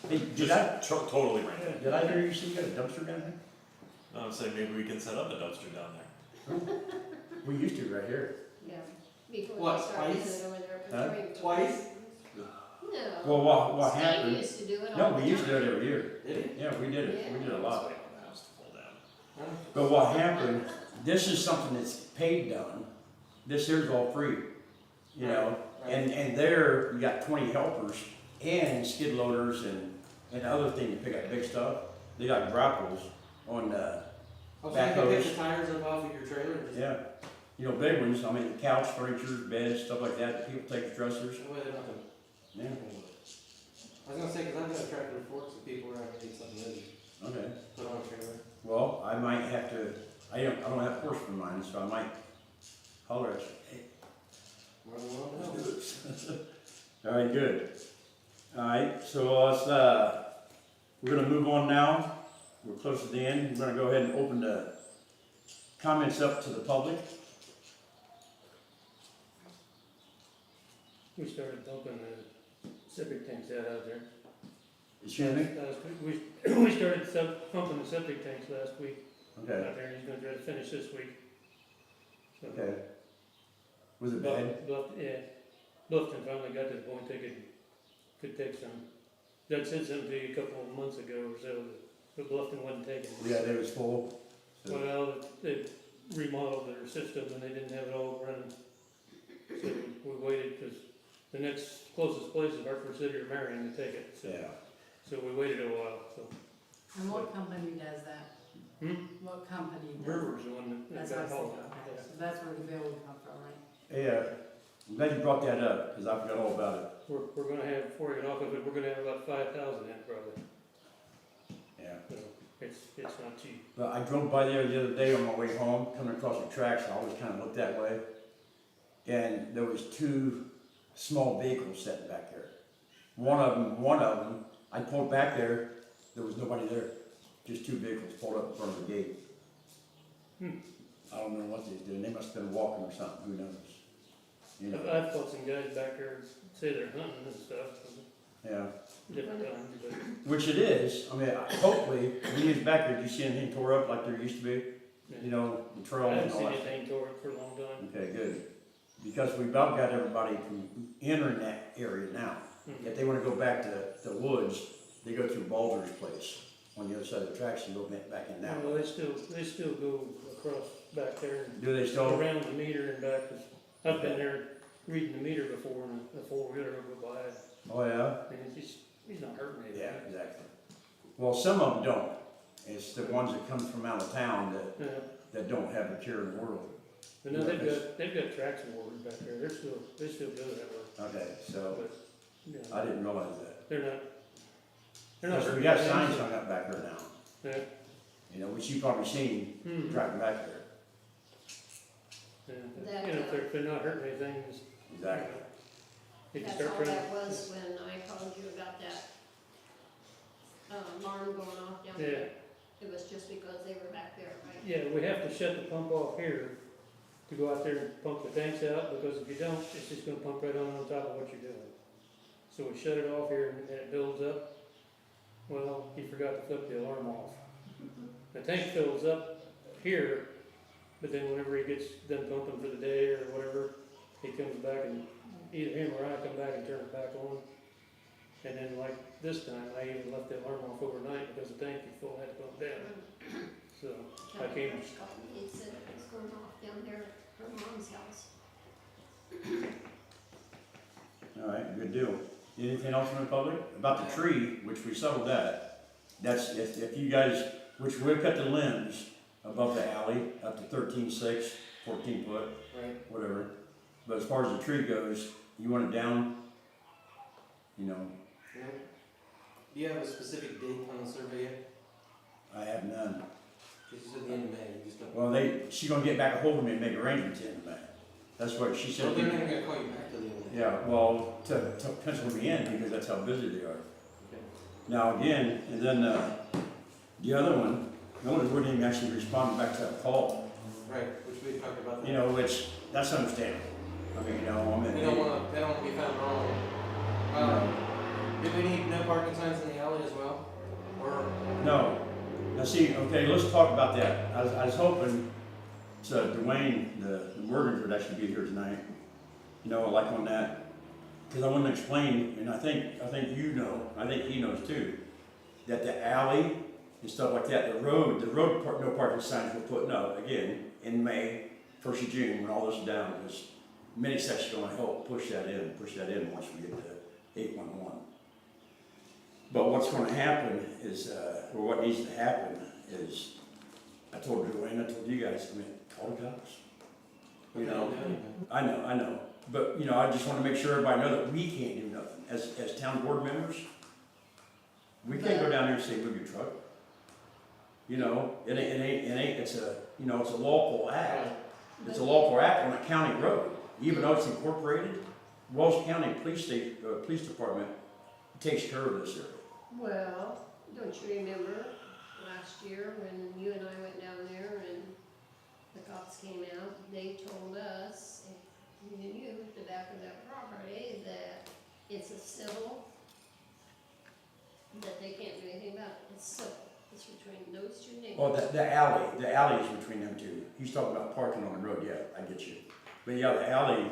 Hey, Just totally random. did I hear you say you got a dumpster down there? I'm saying maybe we can set up a dumpster down there. We used to right here. Yeah, before What, they started twice? doing it over there. Huh? at the Twice? No. Well, what Steve happened? used to do it all No, the we used to do time. it every year. Did he? Yeah, we did it. We did a Just lot. waiting on the house to fall down. Huh? But what happened, this is something that's paid done. This here's all free, you know? Right. And there, you got 20 helpers and skid loaders and other things to pick up big stuff. They got grapples on, Oh, so you can pick backhoes. the tires up off of your trailer and just. Yeah, you know, big ones, I mean, couch, furniture, beds, stuff like that, that people take as dressers. No way they're not gonna. Yeah, I was gonna say, cause I've got a tractor with forks and people are gonna need something ready, okay. put on a trailer. Well, I might have to, I don't have horse for mine, so I might holler at you. Hey, More than one let's help. do this. All right, good. All right, so let's, we're gonna move on now. We're close to the end. We're gonna go ahead and open the comments up to the public. We started dumping the septic tanks out there. Excuse me? Last week, we started pumping the septic tanks last week Okay, out there, he's gonna try to finish this week. So, okay. Was it bad? Bluffton finally got to the point they could take some. Doug said something to you a couple of months ago or so, but Bluffton wasn't taking it. Yeah, they was full. So- Well, they remodeled their system and they didn't have it all running. So we waited, cause the next closest place is Hartford City or Marion to take it, so. Yeah. So we waited a while, so. And what company does that? Hmm? What company does? Brewer's the one that That's got what I said, hauled. okay, so that's where the bill would come from, right? Yeah, I'm glad you brought that up, because I forgot all about it. We're gonna have, before we get off of it, we're gonna have about 5,000 in probably, Yeah. so it's not cheap. But I drove by there the other day on my way home, coming across the tracks, I always kind of looked that way. And there was two small vehicles sitting back there. One of them, I pulled back there, there was nobody there. Just two vehicles pulled up in front of the gate. Hmm. I don't know what they was doing, they must have been walking or something, who knows? You know, I've fought some guys back there say they're hunting and stuff, yeah, different times, but which it is, I mean, hopefully, when you was back there, did you see anything tore up like there used to be? You know, the I trails haven't and all seen that stuff. anything tore up for a long time. Okay, good. Because we about got everybody from entering that area now. Mhm. If they wanna go back to the woods, they go through Baldur's place on the other side of the tracks and go back in that Well, way. they still go across back there and Do they still? around the meter and back, 'cause I've been there reading the meter before and the four-wheeler will go by, Oh, yeah? and he's not hurting anything. Yeah, exactly. Well, some of them don't. It's the ones that come from out of town Yeah, that don't have a care in the world. but no, they've got traction motors back there, they're still good that way, Okay, so but, you know, I didn't realize that. they're not Because hurting we got anything. signs hung up back there now, Yeah. you know, which you probably seen Mhm. driving back there. Yeah, you know, if they're not hurting anything, just, Exactly. if you That's start all trying that to. was when I called you about that, alarm going off down Yeah, there. It was just because they were back there, right? yeah, we have to shut the pump off here to go out there and pump the tanks out, because if you don't, it's just gonna pump right on top of what you're doing. So we shut it off here and it builds up. Well, he forgot to flip the alarm off. The tank fills up here, but then whenever he gets done pumping for the day or whatever, he comes back and either him or I come back and turn it back on. And then like this time, I even left the alarm off overnight because the tank was full, I had to put it down. So, I Kelly came, Fresh called me and said it was going off down there at her mom's house. All right, good deal. Anything else from the public? About the tree, which we settled that, that's, if you guys, which we'll cut the limbs above the alley, up to 13.6, 14 foot, Right. whatever. But as far as the tree goes, you want it down, you know, Yeah. Do you have a specific date on the survey yet? I have none. Cause you said the end of May, you just don't. Well, she's gonna get back a hold of me and make arrangements in May. That's what she So said. they're not gonna call you back till the end of May? Yeah, well, to pencil me in because that's how busy they are. Okay. Now again, and then, the other one, no one wouldn't even actually respond back to that call. Right, which we talked about that. You know, which, that's understandable. I mean, you know, They don't wanna be found wrong. Do we need no parking signs in the alley as well? Or, No. Now see, okay, let's talk about that. I was hoping, so Dwayne, the Morgans would actually be here tonight. You know, like on that, because I want to explain, and I think you know, I think he knows too, that the alley and stuff like that, the road no parking signs we're putting up again in May, 1st of June, when all this is down, because many sections are going to help push that in once we get to 811. But what's going to happen is, or what needs to happen is, I told Joanne, I told you guys, I mean, call the cops. You know, I know, but you know, I just want to make sure everybody know that we can't do nothing as town board members. We can't go down there and say, move your truck. You know, it ain't, it's a, you know, it's a lawful act. It's a lawful act on a county road, even though it's incorporated. Wells County Police Department takes care of this area. Well, don't you remember last year when you and I went down there and the cops came out, they told us, if you knew at the back of that property, that it's a civil, that they can't do anything about it, it's civil, it's between those two neighbors. Well, the alley is between them two. He's talking about parking on the road, yeah, I get you. But yeah, the alley,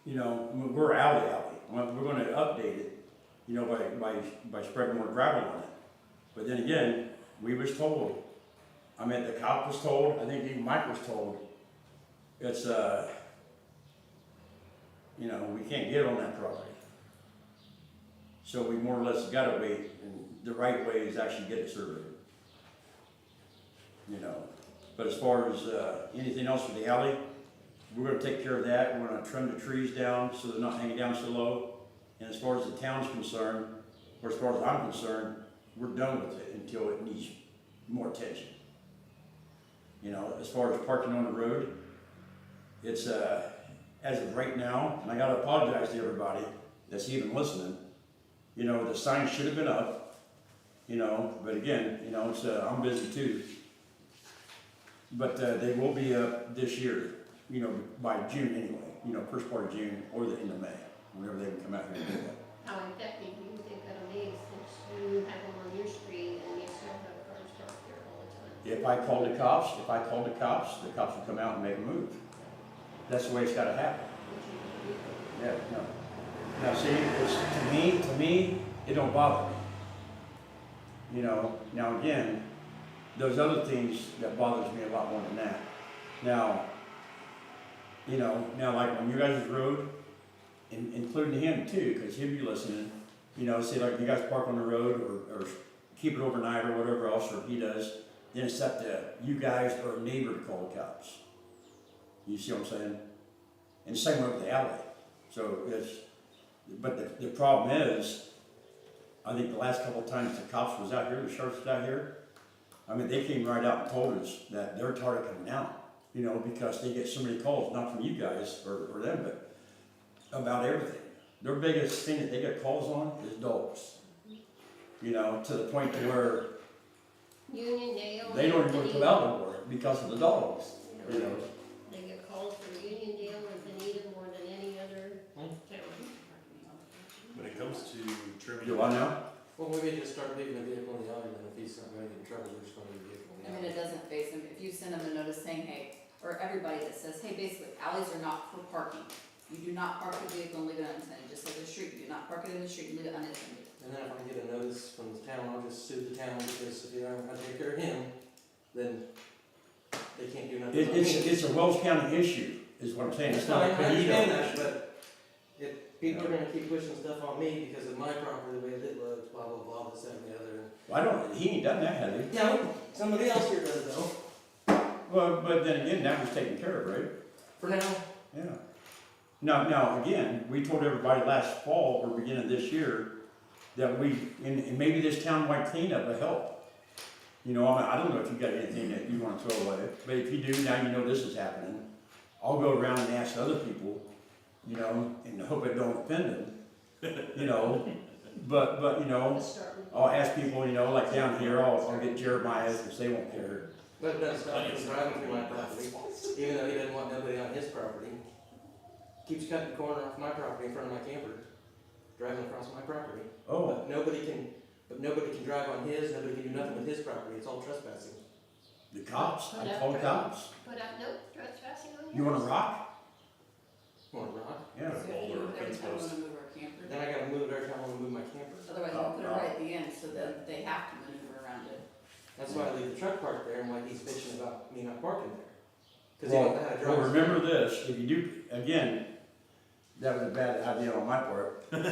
you know, we're alley. We're gonna update it, you know, by spreading more gravel on it. But then again, we was told, I mean, the cop was told, I think even Mike was told, it's, you know, we can't get on that property. So we more or less gotta wait, and the right way is actually get it surveyed. You know, but as far as, anything else for the alley, we're gonna take care of that. We're gonna trim the trees down so they're not hanging down so low. And as far as the town's concerned, or as far as I'm concerned, we're done with it until it needs more attention. You know, as far as parking on the road, it's, as of right now, and I gotta apologize to everybody that's even listening, you know, the sign should have been up, you know, but again, you know, it's, I'm busy too. But, they will be up this year, you know, by June anyway, you know, first part of June or the end of May, whenever they can come out here and do that. How effective do you think that'll be since you have them on your street and you still have cars parked there all the time? If I call the cops, the cops will come out and make a move. That's the way it's gotta happen. Yeah, no. Now, see, it's, to me, it don't bother me. You know, now again, those other things that bothers me a lot more than that. Now, you know, now like on you guys' road, including him too, because he'll be listening, you know, say like you guys park on the road or keep it overnight or whatever else, or he does, then it's up to you guys or a neighbor to call the cops. You see what I'm saying? And the same way with the alley. So it's, but the problem is, I think the last couple of times the cops was out here, the sheriff was out here, I mean, they came right out and told us that they're tired of coming out, you know, because they get so many calls, not from you guys or them, but about everything. Their biggest thing that they get calls on is dogs. You know, to the point to where Uniondale. they don't even put out no more because of the dogs, you know. They get calls from Uniondale and Poneto more than any other town. When it comes to trimming. Do I know? well, maybe just start leaving the vehicle in the alley, then if he's not gonna get in trouble, we're just gonna leave the vehicle in the I alley. mean, it doesn't face them, if you send them a notice saying, hey, or everybody that says, hey, basically, alleys are not for parking. You do not park the vehicle and leave it unattended, just like the street, you do not park it in the street and leave it unattended. And then if I get a notice from the town, I'll just sue the town because if they aren't gonna take care of him, then they can't do nothing. It's a Wells County issue, is what I'm saying, it's not a I understand Poneto. that, but if people are gonna keep pushing stuff on me because of my property, the way it looks, blah, blah, blah, this, that, and the other. I don't, he ain't done that, has he? No, somebody else here does though, Well, but then again, that was taken care of, right? for now. Yeah. Now, again, we told everybody last fall or beginning of this year that and maybe this townwide cleanup will help. You know, I don't know if you got anything that you wanna throw away, but if you do, now you know this is happening. I'll go around and ask other people, you know, and hope it don't offend them, you know. But, you know, Let's start with. I'll ask people, you know, like down here, I'll get Jeremiah's, because they won't care. But it doesn't stop him from driving through my property, even though he doesn't want nobody on his property. Keeps cutting the corner off my property in front of my camper, driving across my property. Oh, But nobody can drive on his, nobody can do nothing with his property, it's all trespassing. the cops, I call the cops. Put up no trespassing on yours? You wanna rock? Want to rock? Yeah. So you move every time we wanna move our camper. Then I gotta move it every time I wanna move my camper. Otherwise, we'll put it right at the end, so that they have to maneuver around it. That's why I leave the truck parked there and why he's bitching about me not parking there. Cause he Well, don't know how to drive. well, remember this, if you do, again, that was a bad idea on my part. But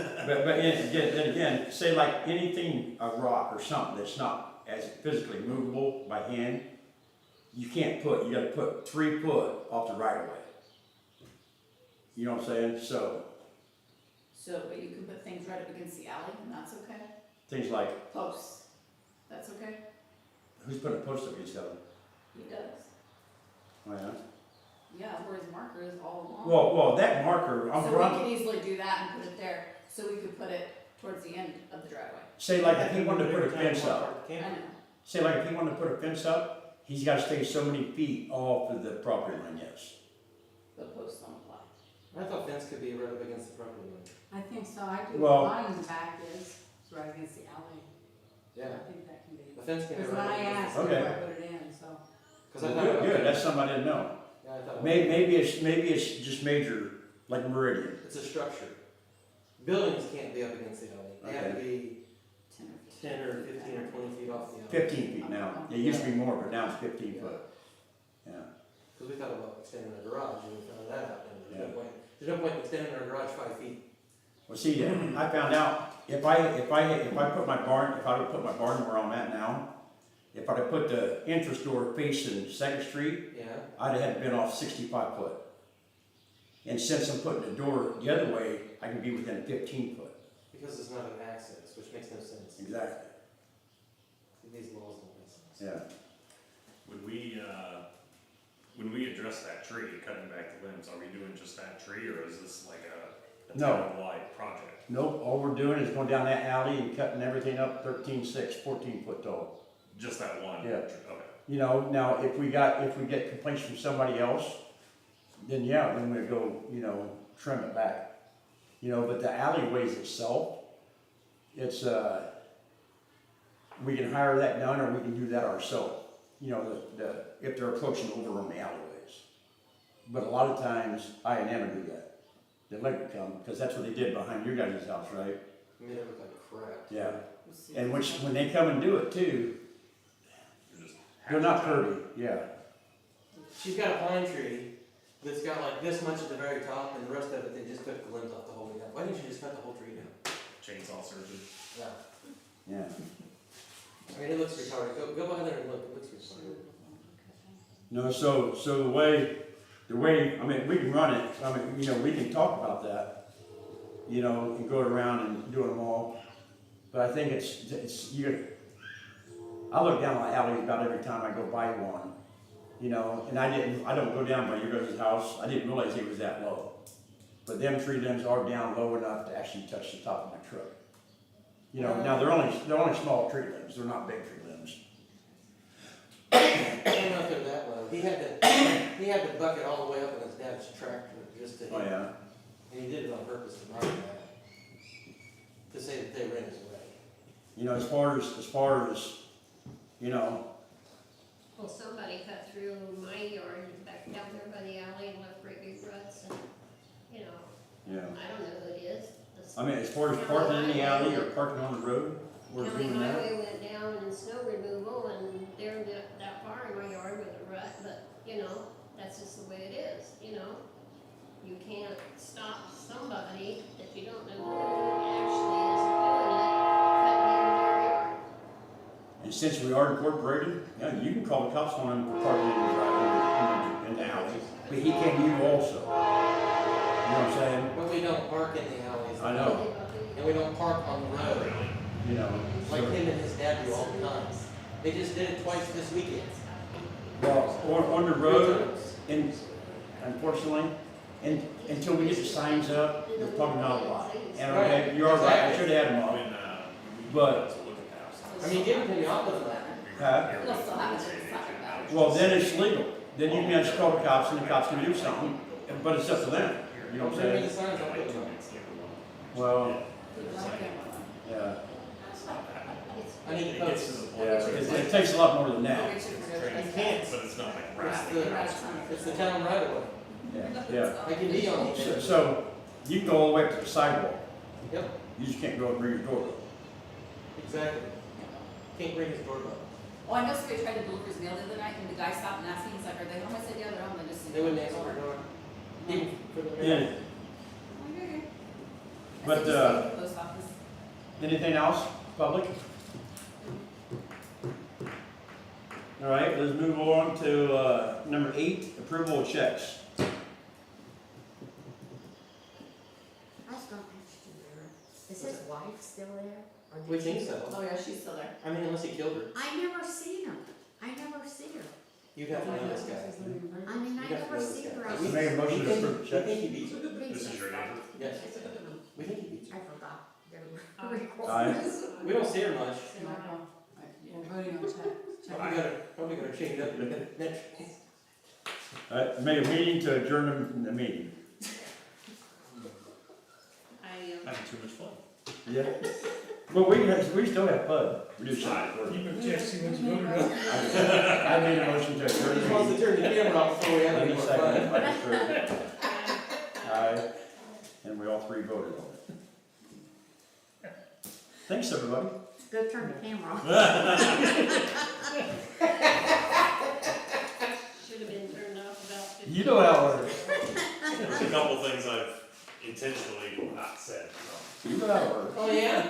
then again, say like anything, a rock or something that's not as physically movable by hand, you gotta put 3 foot off the right of way. You know what I'm saying? So, But you can put things right up against the alley, and that's okay? things like, Posts, that's okay? who's putting a post up against the other? He does. Oh, yeah. Yeah, where his marker is all along. Well, that marker, So we can easily do that and put it there, so we could put it towards the end of the driveway. say like if he wanted to put a fence up, I know. say like if he wanted to put a fence up, he's gotta stay so many feet off of the property line, yes. The posts don't apply. I thought fence could be right up against the property line. I think so, I do, Well- mine in the back is right against the alley, Yeah, I think that can be. the fence can be Because right when up I against. asked, Okay. if I put it in, so. Cause I thought. Good, that's something I didn't know. Yeah, I thought. Maybe it's just major, like Meridian. It's a structure. Buildings can't be up against the alley. They have to be 10 or 15 or 20 feet off the alley. 15 feet now. It used to be more, but now it's 15 foot. Yeah. Cause we thought about extending the garage and we found that out, and Yeah. there's no point in extending our garage 5 feet. Well, see, I found out if I put my barn, if I would put my barn where I'm at now, if I'd have put the entrance door facing Second Street, Yeah, I'd have had to been off 65 foot. And since I'm putting the door the other way, I can be within 15 foot. because it's not an access, which makes no sense. Exactly. These laws don't make sense. Yeah. When we address that tree, cutting back the limbs, are we doing just that tree, or is this like a No. town-wide project? Nope. All we're doing is going down that alley and cutting everything up 13.6, 14 foot tall. Just that one? Yeah. Okay. You know, now if we get complaints from somebody else, then yeah, then we go, you know, trim it back. You know, but the alleyways itself, it's, we can hire that done or we can do that ourselves. You know, if they're approaching over on the alleyways. But a lot of times, I&M do that. They let it come, because that's what they did behind your guys' house, right? Made it look like crap. Yeah. And when they come and do it too, You're just they're not hacking it pretty, yeah. She's got a pine tree that's got like this much at the very top, and the rest of it, they just took the limbs off the whole way down. Why didn't you just cut the whole tree down? out. Chainsaw surgeon. Yeah. Yeah. I mean, it looks retarded. Go by there and look, it looks retarded. No, so the way, I mean, we can run it, I mean, you know, we can talk about that, you know, and go around and do them all. But I think I look down the alley about every time I go by one, you know, and I don't go down by your guys' house, I didn't realize it was that low. But them tree limbs are down low enough to actually touch the top of my truck. You know, now they're only small tree limbs, they're not big tree limbs. I don't know if they're that low. He had to buck it all the way up in his dad's tractor just to. Oh, yeah. And he did it on purpose to mark that. To say that they were in his way. You know, as far as, you know, Well, somebody cut through my yard back down there by the alley and left great big ruts and, you know, I mean, as far as parking in the alley or parking on the road, we're County doing that. highway went down in snow removal and they're that far in my yard with a rut, but, you know, that's just the way it is, you know? You can't stop somebody that you don't know who actually is doing it, cutting into their yard. And since we are incorporated, yeah, you can call the cops on him for parking in the driveway, in the alley, but he can you also. You know what I'm saying? But we don't park in the alleys. I know. And we don't park on the road, You know, like so, him and his dad do all the time. They just did it twice this weekend. well, on the road, and unfortunately, until we get the signs up, they're probably not a lot. And okay, you are right, I should have had them up, When, but, I mean, give it to me, I'll put it on. huh? We'll still have it, it's not about it. Well, then it's legal. Then you can just call the cops and the cops can do something, but it's up to them. You know what I'm Bring me the saying? signs, I'll put it on. Well, yeah, I need to It gets to post. the point. yeah, it takes a lot more than that. We should forget You about can't. that. But it's not like It's rapid. the, it's the town right away. Yeah. I can be on So, it. so you can go all the way up to the sidewalk. Yep, You just can't go and bring your doorbell. exactly. Can't ring his doorbell. Oh, I know somebody tried to deliver his mail the other night, and the guy stopped and asked me, he's like, are they home? I said, yeah, they're home, they just. They wouldn't answer my door. Even for the Yeah. mail. Okay. I But, said, just go to the post office. Anything else, public? All right, let's move on to, number 8, approval of checks. I was gonna ask you there, is his wife still there? Or did We she think go? so. Oh, yeah, she's still there. I mean, unless he killed her. I never seen her. I never see her. You'd have to know this guy. I mean, I You'd have to never know this see guy. her. I I We- made a motion to we think- approve the We checks. think he beats her. This is your neighbor? Yes. We think he beats her. I forgot. Aye. We don't see her much. We're voting on check. Probably gotta change it up a bit. Next. All right, made a meeting to adjourn the meeting. Having too much fun. Yeah. Well, we still have fun. We just not working. You can check, see what you voted on. I made a motion to He adjourn just the wants meeting. to turn the camera off before we have any Any more second, fun. I defer. Aye, and we all three voted on it. Thanks, everybody. Go turn the camera off. Should have been turned off about 50. You know how it works. There's a couple things I've intentionally not said, so. You know how it works. Oh, yeah?